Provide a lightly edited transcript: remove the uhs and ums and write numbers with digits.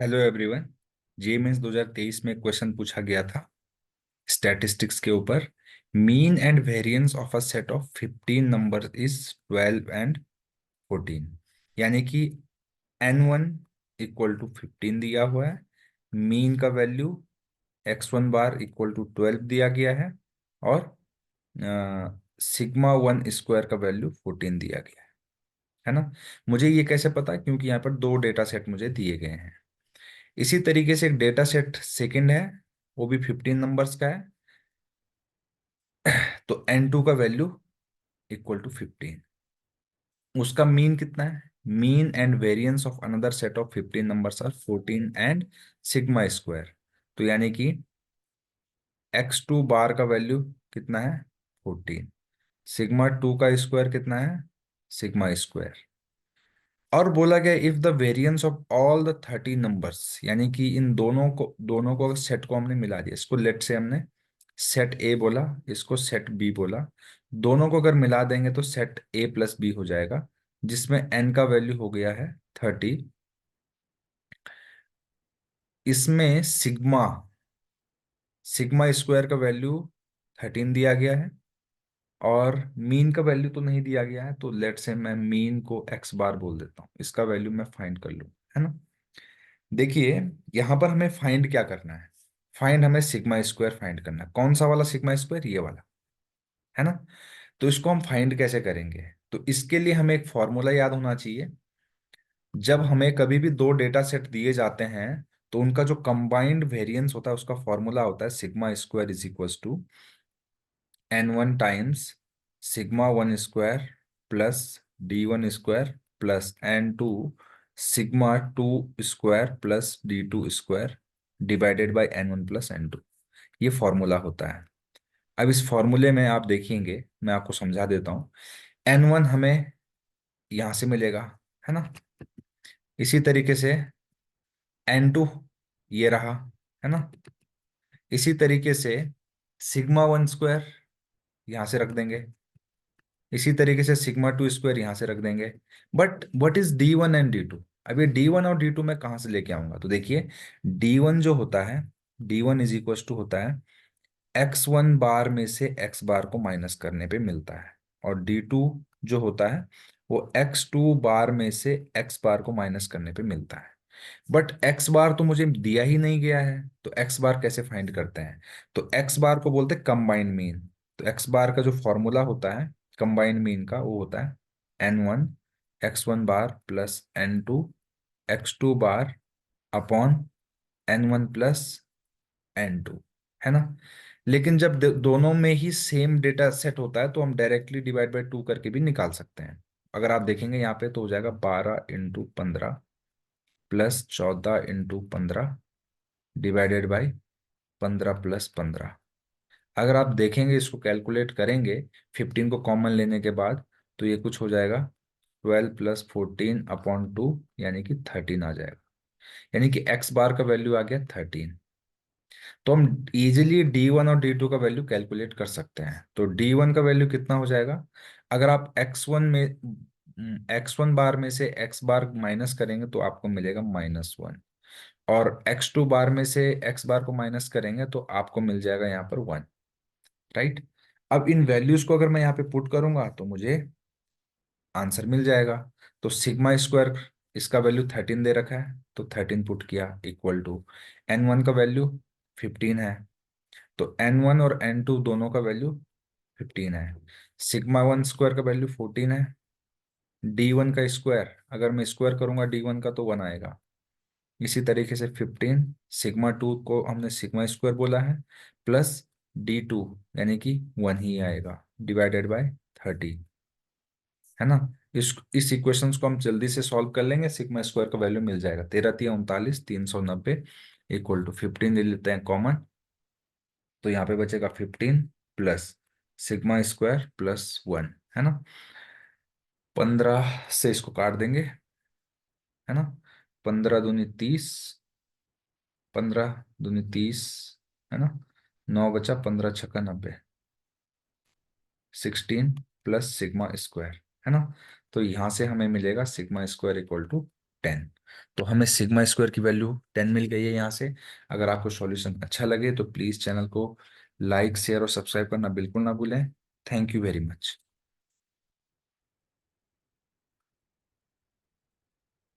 Hello everyone. जे mains 2023 में question पूछा गया था स्टैटिस्टिक्स के ऊपर। Mean and variance of a set of 15 number is 12 and 14। यानी कि n1 इक्वल टू 15 दिया हुआ है। मीन का value x1 bar equal to 12 दिया गया है। और सिग्मा वन स्क्वायर का वैल्यू 14 दिया गया है ना। मुझे ये कैसे पता? क्योंकि यहाँ पर दो डेटा सेट मुझे दिए गए हैं। इसी तरीके से एक डेटा सेट सेकेंड है, वो भी 15 नंबर्स का है। तो n2 का वैल्यू इक्वल टू 15। उसका मीन कितना है? Mean and variance of another set of 15 numbers are 14 and sigma square. तो यानी कि x2 बार का वैल्यू कितना है? 14। सिग्मा टू का स्क्वायर कितना है? Sigma square. और बोला गया if the variance of all the 30 numbers, यानी कि इन दोनों को सेट को हमने मिला दिया। इसको लेट से हमने सेट ए बोला, इसको सेट बी बोला। दोनों को अगर मिला देंगे तो सेट ए प्लस बी हो जाएगा, जिसमें एन का वैल्यू हो गया है 30। इसमें सिग्मा सिग्मा स्क्वायर का वैल्यू 13 दिया गया है। और मीन का वैल्यू तो नहीं दिया गया है, तो लेट से मैं मीन को एक्स बार बोल देता हूँ, इसका वैल्यू मैं फाइंड कर लूँ, है ना। देखिए, यहां पर हमें फाइंड क्या करना है? फाइंड हमें सिग्मा स्क्वायर फाइंड करना है। कौन सा वाला सिग्मा स्क्वायर? ये वाला, है ना। तो इसको हम फाइंड कैसे करेंगे? तो इसके लिए हमें एक फॉर्मूला याद होना चाहिए। जब हमें कभी भी दो डेटा सेट दिए जाते हैं, तो उनका जो कंबाइंड वेरिएंस होता है उसका फॉर्मूला होता है sigma square is equal to n1 times sigma one square plus d1 square plus n2 sigma two square plus d2 square divided by n1 plus n2। ये फॉर्मूला होता है। अब इस फॉर्मूले में आप देखेंगे, मैं आपको समझा देता हूँ। n1 हमें यहां से मिलेगा, है ना। इसी तरीके से n2 ये रहा, है ना। इसी तरीके से सिग्मा वन स्क्वायर यहां से रख देंगे। इसी तरीके से सिग्मा टू स्क्वायर यहां से रख देंगे। But what is d1 and d2? अब ये d1 और d2 मैं कहां से लेके आऊंगा? तो देखिए, d1 जो होता है, d1 इज इक्वल टू होता है x1 बार में से x बार को माइनस करने पे मिलता है। और d2 जो होता है वो x2 बार में से x बार को माइनस करने पे मिलता है। बट x बार तो मुझे दिया ही नहीं गया है, तो x बार कैसे फाइंड करते हैं? तो x बार को बोलते हैं कंबाइंड मीन। तो x बार का जो फॉर्मूला होता है कंबाइंड मीन का, वो होता है n1 x1 bar plus n2 x2 bar upon n1 plus n2, है ना। लेकिन जब दोनों में ही सेम डेटा सेट होता है तो हम डायरेक्टली डिवाइड बाई टू करके भी निकाल सकते हैं। अगर आप देखेंगे यहाँ पे तो हो जाएगा 12 × 15 प्लस 14 × 15 डिवाइडेड बाई 15 + 15। अगर आप देखेंगे, इसको कैलकुलेट करेंगे 15 को कॉमन लेने के बाद, तो ये कुछ हो जाएगा 12 + 14 अपॉन 2, यानी कि 13 आ जाएगा। यानी कि एक्स बार का वैल्यू आ गया 13। तो हम इजीली d1 और d2 का वैल्यू कैलकुलेट कर सकते हैं। तो d1 का वैल्यू कितना हो जाएगा? अगर आप x1 बार में से x बार माइनस करेंगे तो आपको मिलेगा -1। और x2 बार में से x बार को माइनस करेंगे तो आपको मिल जाएगा यहाँ पर 1। राइट। अब इन वैल्यूज को अगर मैं यहाँ पे पुट करूंगा तो मुझे आंसर मिल जाएगा। तो सिग्मा स्क्वायर, इसका वैल्यू 13 दे रखा है, तो 13 पुट किया इक्वल टू n1 का वैल्यू 15 है, तो n1 और n2 दोनों का वैल्यू 15 है। सिग्मा वन स्क्वायर का वैल्यू 14 है। d1 का स्क्वायर अगर मैं स्क्वायर करूंगा d1 का तो 1 आएगा। इसी तरीके से 15 सिग्मा टू को हमने सिग्मा स्क्वायर बोला है, प्लस d2 यानी कि 1 ही आएगा डिवाइडेड बाय 30, है ना। इस इक्वेशंस को हम जल्दी से सॉल्व कर लेंगे। सिग्मा स्क्वायर का वैल्यू मिल जाएगा 13 × 3 = 39, 390 इक्वल टू 15 ले लेते हैं कॉमन, तो यहाँ पे बचेगा 15 प्लस सिग्मा स्क्वायर प्लस 1, है ना। 15 से इसको काट देंगे, है ना। 15 × 2 = 30, 15 × 2 = 30, है ना। 9 बचा, 15 × 6 = 90, 16 प्लस सिग्मा स्क्वायर, है ना। तो यहां से हमें मिलेगा सिग्मा स्क्वायर इक्वल टू 10। तो हमें सिग्मा स्क्वायर की वैल्यू 10 मिल गई है यहाँ से। अगर आपको सॉल्यूशन अच्छा लगे तो प्लीज़ चैनल को लाइक शेयर और सब्सक्राइब करना बिल्कुल ना भूलें। Thank you very much.